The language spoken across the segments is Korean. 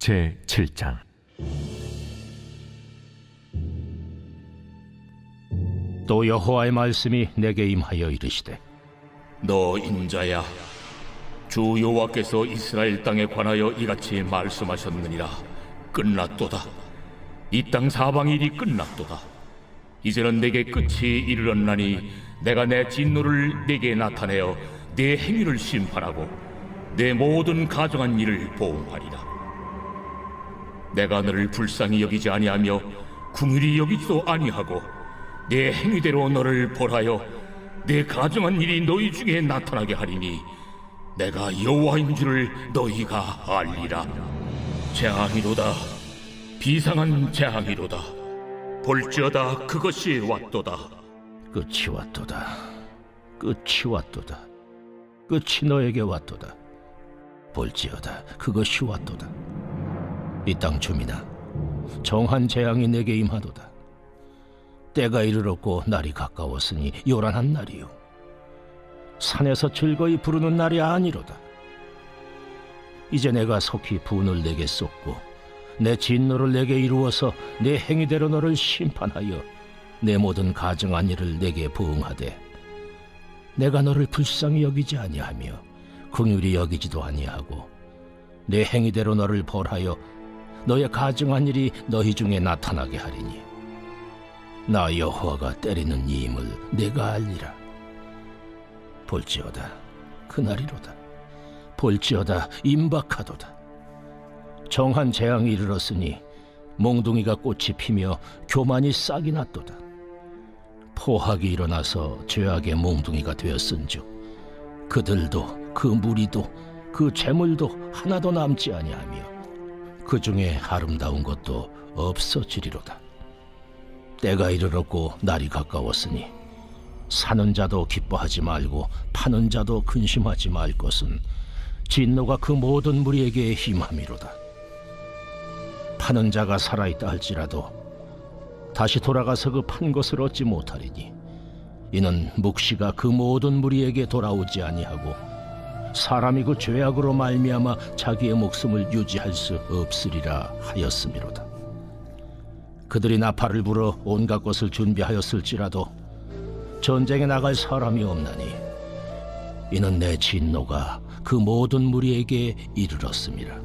제7장. 또 여호와의 말씀이 내게 임하여 이르시되, 너 인자야, 주 여호와께서 이스라엘 땅에 관하여 이같이 말씀하셨느니라. 끝났도다. 이 땅 사방의 일이 끝났도다. 이제는 내게 끝이 이르렀나니 내가 내 진노를 내게 나타내어 내 행위를 심판하고 내 모든 가정한 일을 보응하리라. 내가 너를 불쌍히 여기지 아니하며 긍휼히 여기지도 아니하고 내 행위대로 너를 벌하여 내 가정한 일이 너희 중에 나타나게 하리니 내가 여호와인 줄을 너희가 알리라. 재앙이로다. 비상한 재앙이로다. 볼지어다. 그것이 왔도다. 끝이 왔도다. 끝이 왔도다. 끝이 너에게 왔도다. 볼지어다. 그것이 왔도다. 이 땅 주민아, 정한 재앙이 내게 임하도다. 때가 이르렀고 날이 가까웠으니 요란한 날이요, 산에서 즐거이 부르는 날이 아니로다. 이제 내가 속히 분을 내게 쏟고 내 진노를 내게 이루어서 내 행위대로 너를 심판하여 내 모든 가증한 일을 내게 부응하되, 내가 너를 불쌍히 여기지 아니하며 긍휼히 여기지도 아니하고 내 행위대로 너를 벌하여 너의 가증한 일이 너희 중에 나타나게 하리니 나 여호와가 때리는 이임을 내가 알리라. 볼지어다. 그날이로다. 볼지어다. 임박하도다. 정한 재앙이 이르렀으니 몽둥이가 꽃이 피며 교만이 싹이 났도다. 포악이 일어나서 죄악의 몽둥이가 되었은즉 그들도 그 무리도 그 재물도 하나도 남지 아니하며 그 중에 아름다운 것도 없어지리로다. 때가 이르렀고 날이 가까웠으니 사는 자도 기뻐하지 말고 파는 자도 근심하지 말 것은 진노가 그 모든 무리에게 임함이로다. 파는 자가 살아있다 할지라도 다시 돌아가서 그 판 것을 얻지 못하리니 이는 묵시가 그 모든 무리에게 돌아오지 아니하고 사람이 그 죄악으로 말미암아 자기의 목숨을 유지할 수 없으리라 하였음이로다. 그들이 나팔을 불어 온갖 것을 준비하였을지라도 전쟁에 나갈 사람이 없나니 이는 내 진노가 그 모든 무리에게 이르렀음이라.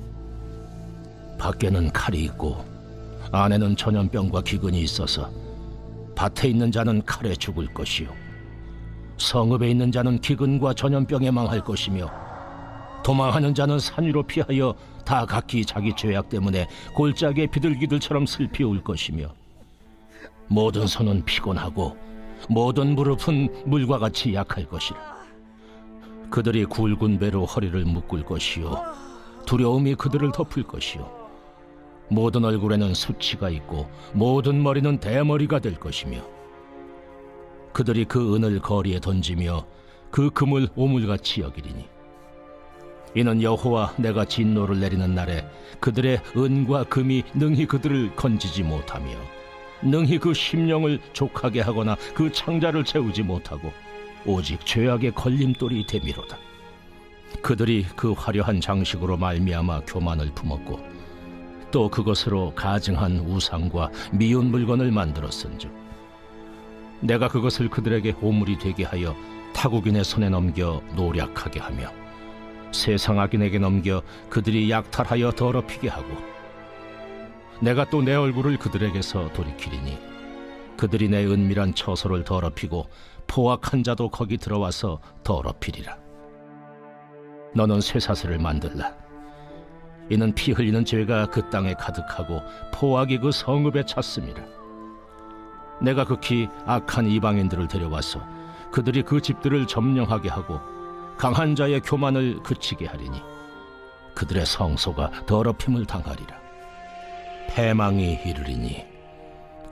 밖에는 칼이 있고 안에는 전염병과 기근이 있어서 밭에 있는 자는 칼에 죽을 것이요 성읍에 있는 자는 기근과 전염병에 망할 것이며 도망하는 자는 산 위로 피하여 다 각기 자기 죄악 때문에 골짜기의 비둘기들처럼 슬피 울 것이며 모든 손은 피곤하고 모든 무릎은 물과 같이 약할 것이라. 그들이 굵은 배로 허리를 묶을 것이요 두려움이 그들을 덮을 것이요 모든 얼굴에는 수치가 있고 모든 머리는 대머리가 될 것이며 그들이 그 은을 거리에 던지며 그 금을 오물같이 여기리니 이는 여호와 내가 진노를 내리는 날에 그들의 은과 금이 능히 그들을 건지지 못하며 능히 그 심령을 족하게 하거나 그 창자를 채우지 못하고 오직 죄악의 걸림돌이 되미로다. 그들이 그 화려한 장식으로 말미암아 교만을 품었고 또 그것으로 가증한 우상과 미운 물건을 만들었은즉 내가 그것을 그들에게 오물이 되게 하여 타국인의 손에 넘겨 노략하게 하며 세상 악인에게 넘겨 그들이 약탈하여 더럽히게 하고 내가 또 내 얼굴을 그들에게서 돌이키리니 그들이 내 은밀한 처소를 더럽히고 포악한 자도 거기 들어와서 더럽히리라. 너는 쇠사슬을 만들라. 이는 피 흘리는 죄가 그 땅에 가득하고 포악이 그 성읍에 찼음이라. 내가 극히 악한 이방인들을 데려와서 그들이 그 집들을 점령하게 하고 강한 자의 교만을 그치게 하리니 그들의 성소가 더럽힘을 당하리라. 패망이 이르리니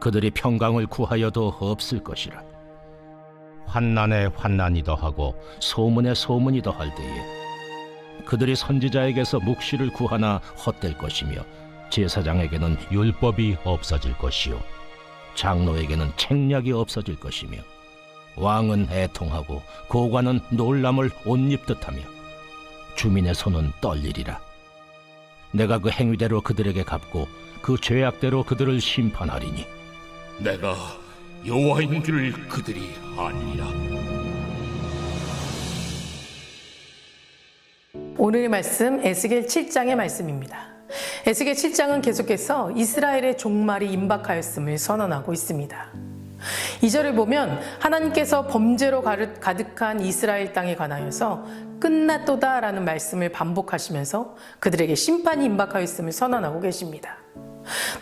그들이 평강을 구하여도 없을 것이라. 환난에 환난이 더하고 소문에 소문이 더할 때에 그들이 선지자에게서 묵시를 구하나 헛될 것이며 제사장에게는 율법이 없어질 것이요 장로에게는 책략이 없어질 것이며 왕은 애통하고 고관은 놀람을 옷입듯하며 주민의 손은 떨리리라. 내가 그 행위대로 그들에게 갚고 그 죄악대로 그들을 심판하리니 내가 여호와인 줄 그들이 아니라. 오늘의 말씀 에스겔 7장의 말씀입니다. 에스겔 7장은 계속해서 이스라엘의 종말이 임박하였음을 선언하고 있습니다. 2절을 보면 하나님께서 범죄로 가득한 이스라엘 땅에 관하여서 끝났도다 라는 말씀을 반복하시면서 그들에게 심판이 임박하였음을 선언하고 계십니다.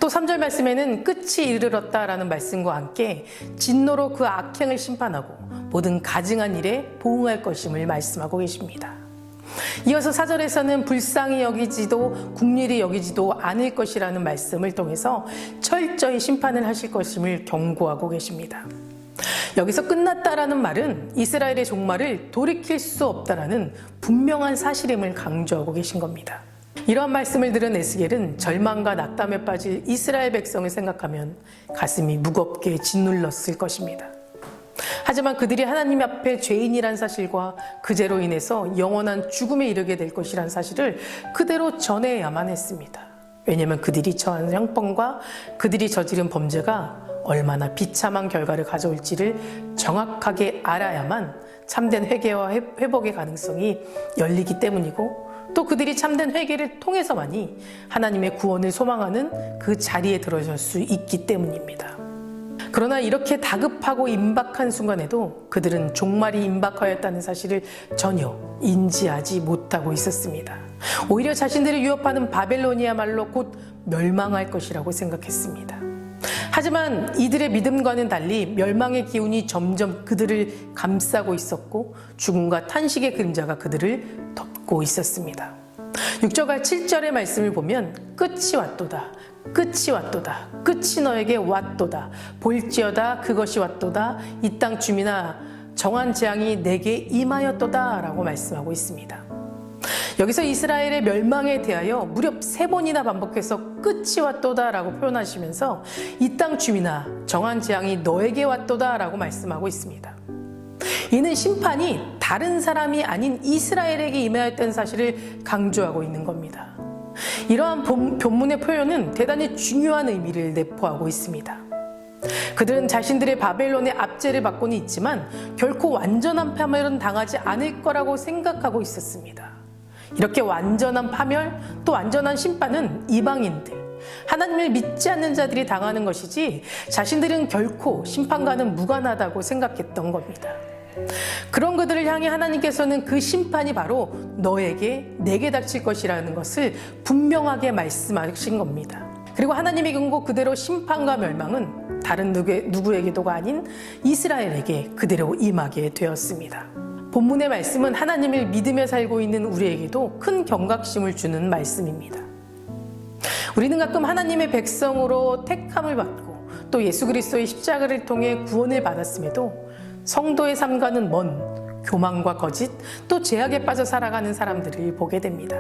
또 3절 말씀에는 끝이 이르렀다 라는 말씀과 함께 진노로 그 악행을 심판하고 모든 가증한 일에 보응할 것임을 말씀하고 계십니다. 이어서 4절에서는 불쌍히 여기지도 국률이 여기지도 않을 것이라는 말씀을 통해서 철저히 심판을 하실 것임을 경고하고 계십니다. 여기서 끝났다라는 말은 이스라엘의 종말을 돌이킬 수 없다라는 분명한 사실임을 강조하고 계신 겁니다. 이러한 말씀을 들은 에스겔은 절망과 낙담에 빠질 이스라엘 백성을 생각하면 가슴이 무겁게 짓눌렀을 것입니다. 하지만 그들이 하나님 앞에 죄인이란 사실과 그 죄로 인해서 영원한 죽음에 이르게 될 것이란 사실을 그대로 전해야만 했습니다. 왜냐하면 그들이 처한 형벌과 그들이 저지른 범죄가 얼마나 비참한 결과를 가져올지를 정확하게 알아야만 참된 회개와 회복의 가능성이 열리기 때문이고, 또 그들이 참된 회개를 통해서만이 하나님의 구원을 소망하는 그 자리에 들어설 수 있기 때문입니다. 그러나 이렇게 다급하고 임박한 순간에도 그들은 종말이 임박하였다는 사실을 전혀 인지하지 못하고 있었습니다. 오히려 자신들을 위협하는 바벨론이야말로 곧 멸망할 것이라고 생각했습니다. 하지만 이들의 믿음과는 달리 멸망의 기운이 점점 그들을 감싸고 있었고 죽음과 탄식의 그림자가 그들을 덮고 있었습니다. 6절과 7절의 말씀을 보면 끝이 왔도다, 끝이 왔도다, 끝이 너에게 왔도다, 볼지어다 그것이 왔도다, 이 땅 주민아 정한 재앙이 내게 임하였도다 라고 말씀하고 있습니다. 여기서 이스라엘의 멸망에 대하여 무렵 3번이나 반복해서 끝이 왔도다 라고 표현하시면서 이 땅 주민아 정한 재앙이 너에게 왔도다 라고 말씀하고 있습니다. 이는 심판이 다른 사람이 아닌 이스라엘에게 임하였다는 사실을 강조하고 있는 겁니다. 이러한 본문의 표현은 대단히 중요한 의미를 내포하고 있습니다. 그들은 자신들의 바벨론의 압제를 받고는 있지만 결코 완전한 파멸은 당하지 않을 거라고 생각하고 있었습니다. 이렇게 완전한 파멸, 또 완전한 심판은 이방인들, 하나님을 믿지 않는 자들이 당하는 것이지 자신들은 결코 심판과는 무관하다고 생각했던 겁니다. 그런 그들을 향해 하나님께서는 그 심판이 바로 너에게 내게 닥칠 것이라는 것을 분명하게 말씀하신 겁니다. 그리고 하나님의 경고 그대로 심판과 멸망은 다른 누구에게도가 아닌 이스라엘에게 그대로 임하게 되었습니다. 본문의 말씀은 하나님을 믿으며 살고 있는 우리에게도 큰 경각심을 주는 말씀입니다. 우리는 가끔 하나님의 백성으로 택함을 받고 또 예수 그리스도의 십자가를 통해 구원을 받았음에도 성도의 삶과는 먼 교만과 거짓, 또 죄악에 빠져 살아가는 사람들을 보게 됩니다.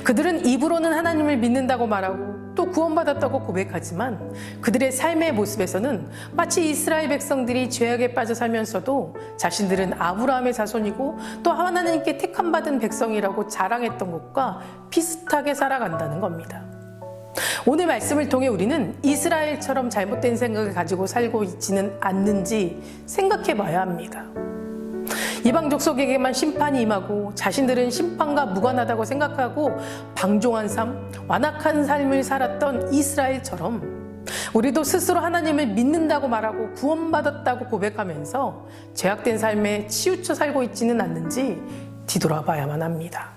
그들은 입으로는 하나님을 믿는다고 말하고 또 구원받았다고 고백하지만 그들의 삶의 모습에서는 마치 이스라엘 백성들이 죄악에 빠져 살면서도 자신들은 아브라함의 자손이고 또 하나님께 택함받은 백성이라고 자랑했던 것과 비슷하게 살아간다는 겁니다. 오늘 말씀을 통해 우리는 이스라엘처럼 잘못된 생각을 가지고 살고 있지는 않는지 생각해 봐야 합니다. 이방 족속에게만 심판이 임하고 자신들은 심판과 무관하다고 생각하고 방종한 삶, 완악한 삶을 살았던 이스라엘처럼 우리도 스스로 하나님을 믿는다고 말하고 구원받았다고 고백하면서 죄악된 삶에 치우쳐 살고 있지는 않는지 뒤돌아봐야만 합니다.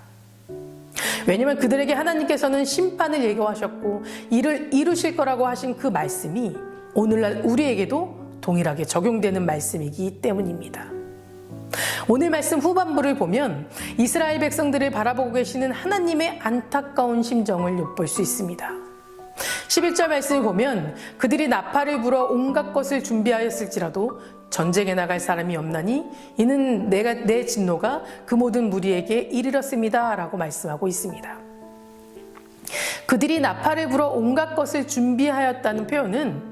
왜냐하면 그들에게 하나님께서는 심판을 예고하셨고 이를 이루실 거라고 하신 그 말씀이 오늘날 우리에게도 동일하게 적용되는 말씀이기 때문입니다. 오늘 말씀 후반부를 보면 이스라엘 백성들을 바라보고 계시는 하나님의 안타까운 심정을 엿볼 수 있습니다. 11절 말씀을 보면 그들이 나팔을 불어 온갖 것을 준비하였을지라도 전쟁에 나갈 사람이 없나니 이는 내 진노가 그 모든 무리에게 이르렀습니다 라고 말씀하고 있습니다. 그들이 나팔을 불어 온갖 것을 준비하였다는 표현은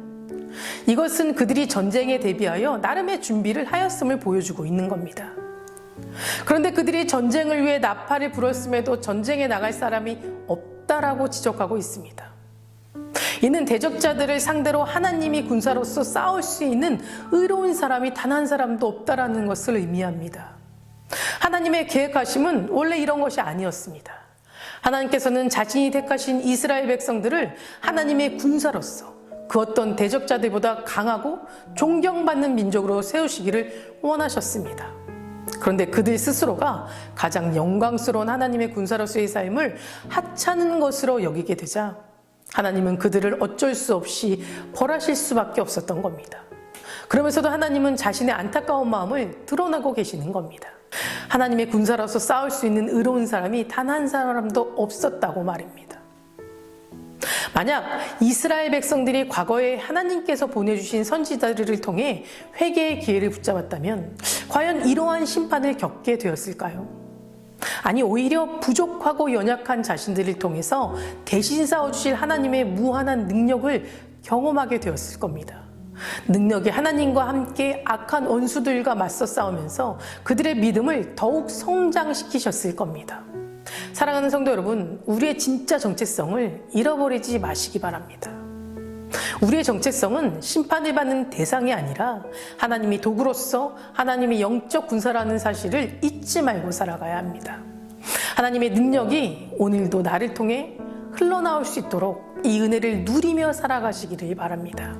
이것은 그들이 전쟁에 대비하여 나름의 준비를 하였음을 보여주고 있는 겁니다. 그런데 그들이 전쟁을 위해 나팔을 불었음에도 전쟁에 나갈 사람이 없다라고 지적하고 있습니다. 이는 대적자들을 상대로 하나님이 군사로서 싸울 수 있는 의로운 사람이 단 한 사람도 없다라는 것을 의미합니다. 하나님의 계획하심은 원래 이런 것이 아니었습니다. 하나님께서는 자신이 택하신 이스라엘 백성들을 하나님의 군사로서 그 어떤 대적자들보다 강하고 존경받는 민족으로 세우시기를 원하셨습니다. 그런데 그들 스스로가 가장 영광스러운 하나님의 군사로서의 삶을 하찮은 것으로 여기게 되자 하나님은 그들을 어쩔 수 없이 벌하실 수밖에 없었던 겁니다. 그러면서도 하나님은 자신의 안타까운 마음을 드러나고 계시는 겁니다. 하나님의 군사로서 싸울 수 있는 의로운 사람이 단 한 사람도 없었다고 말입니다. 만약 이스라엘 백성들이 과거에 하나님께서 보내주신 선지자들을 통해 회개의 기회를 붙잡았다면 과연 이러한 심판을 겪게 되었을까요? 아니, 오히려 부족하고 연약한 자신들을 통해서 대신 싸워주실 하나님의 무한한 능력을 경험하게 되었을 겁니다. 능력이 하나님과 함께 악한 원수들과 맞서 싸우면서 그들의 믿음을 더욱 성장시키셨을 겁니다. 사랑하는 성도 여러분, 우리의 진짜 정체성을 잃어버리지 마시기 바랍니다. 우리의 정체성은 심판을 받는 대상이 아니라 하나님이 도구로서 하나님의 영적 군사라는 사실을 잊지 말고 살아가야 합니다. 하나님의 능력이 오늘도 나를 통해 흘러나올 수 있도록 이 은혜를 누리며 살아가시기를 바랍니다.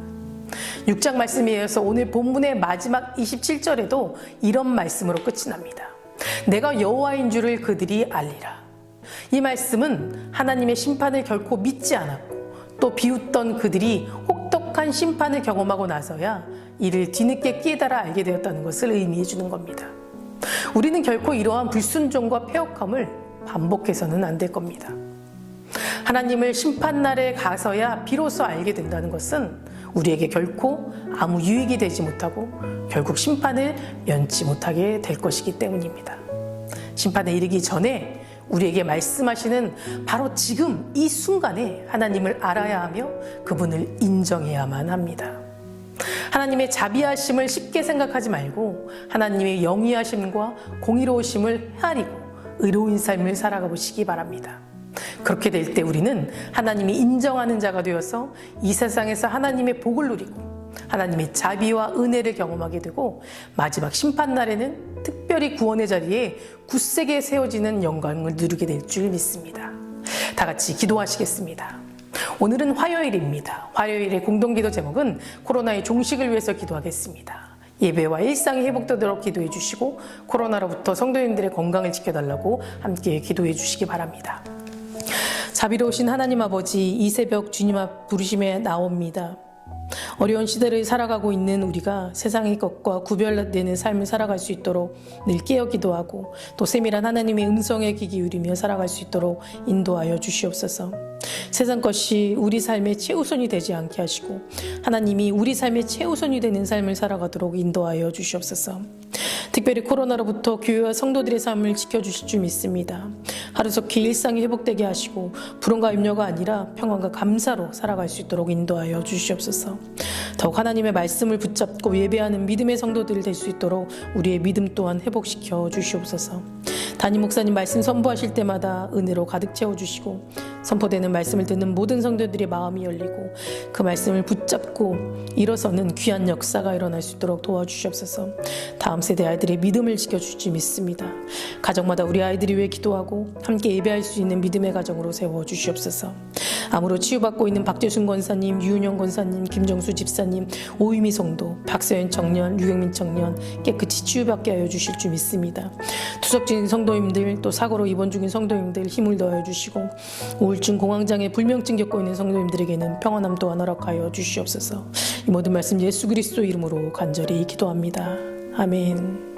6장 말씀에 이어서 오늘 본문의 마지막 27절에도 이런 말씀으로 끝이 납니다. 내가 여호와인 줄을 그들이 알리라. 이 말씀은 하나님의 심판을 결코 믿지 않았고 또 비웃던 그들이 혹독한 심판을 경험하고 나서야 이를 뒤늦게 깨달아 알게 되었다는 것을 의미해 주는 겁니다. 우리는 결코 이러한 불순종과 패역함을 반복해서는 안 될 겁니다. 하나님을 심판날에 가서야 비로소 알게 된다는 것은 우리에게 결코 아무 유익이 되지 못하고 결국 심판을 면치 못하게 될 것이기 때문입니다. 심판에 이르기 전에 우리에게 말씀하시는 바로 지금 이 순간에 하나님을 알아야 하며 그분을 인정해야만 합니다. 하나님의 자비하심을 쉽게 생각하지 말고 하나님의 영위하심과 공의로우심을 헤아리고 의로운 삶을 살아가 보시기 바랍니다. 그렇게 될 때 우리는 하나님이 인정하는 자가 되어서 이 세상에서 하나님의 복을 누리고 하나님의 자비와 은혜를 경험하게 되고 마지막 심판날에는 특별히 구원의 자리에 굳세게 세워지는 영광을 누리게 될 줄 믿습니다. 다 같이 기도하시겠습니다. 오늘은 화요일입니다. 화요일의 공동기도 제목은 코로나의 종식을 위해서 기도하겠습니다. 예배와 일상이 회복되도록 기도해 주시고 코로나로부터 성도님들의 건강을 지켜달라고 함께 기도해 주시기 바랍니다. 자비로우신 하나님 아버지, 이 새벽 주님 앞 부르심에 나옵니다. 어려운 시대를 살아가고 있는 우리가 세상의 것과 구별되는 삶을 살아갈 수 있도록 늘 깨어 기도하고 또 세밀한 하나님의 음성에 귀 기울이며 살아갈 수 있도록 인도하여 주시옵소서. 세상 것이 우리 삶의 최우선이 되지 않게 하시고 하나님이 우리 삶의 최우선이 되는 삶을 살아가도록 인도하여 주시옵소서. 특별히 코로나로부터 교회와 성도들의 삶을 지켜주실 줄 믿습니다. 하루속히 일상이 회복되게 하시고 불안과 염려가 아니라 평안과 감사로 살아갈 수 있도록 인도하여 주시옵소서. 더욱 하나님의 말씀을 붙잡고 예배하는 믿음의 성도들 될 수 있도록 우리의 믿음 또한 회복시켜 주시옵소서. 담임 목사님 말씀 선포하실 때마다 은혜로 가득 채워주시고 선포되는 말씀을 듣는 모든 성도들의 마음이 열리고 그 말씀을 붙잡고 일어서는 귀한 역사가 일어날 수 있도록 도와주시옵소서. 다음 세대 아이들의 믿음을 지켜주시 믿습니다. 가정마다 우리 아이들이 왜 기도하고 함께 예배할 수 있는 믿음의 가정으로 세워주시옵소서. 암으로 치유받고 있는 박재순 권사님, 유은영 권사님, 김정수 집사님, 오유미 성도, 박서연 청년, 유경민 청년 깨끗이 치유받게 하여 주실 줄 믿습니다. 투석 중인 성도님들 또 사고로 입원 중인 성도님들 힘을 더하여 주시고 우울증, 공황장애, 불면증 겪고 있는 성도님들에게는 평안함 또한 허락하여 주시옵소서. 이 모든 말씀 예수 그리스도 이름으로 간절히 기도합니다. 아멘.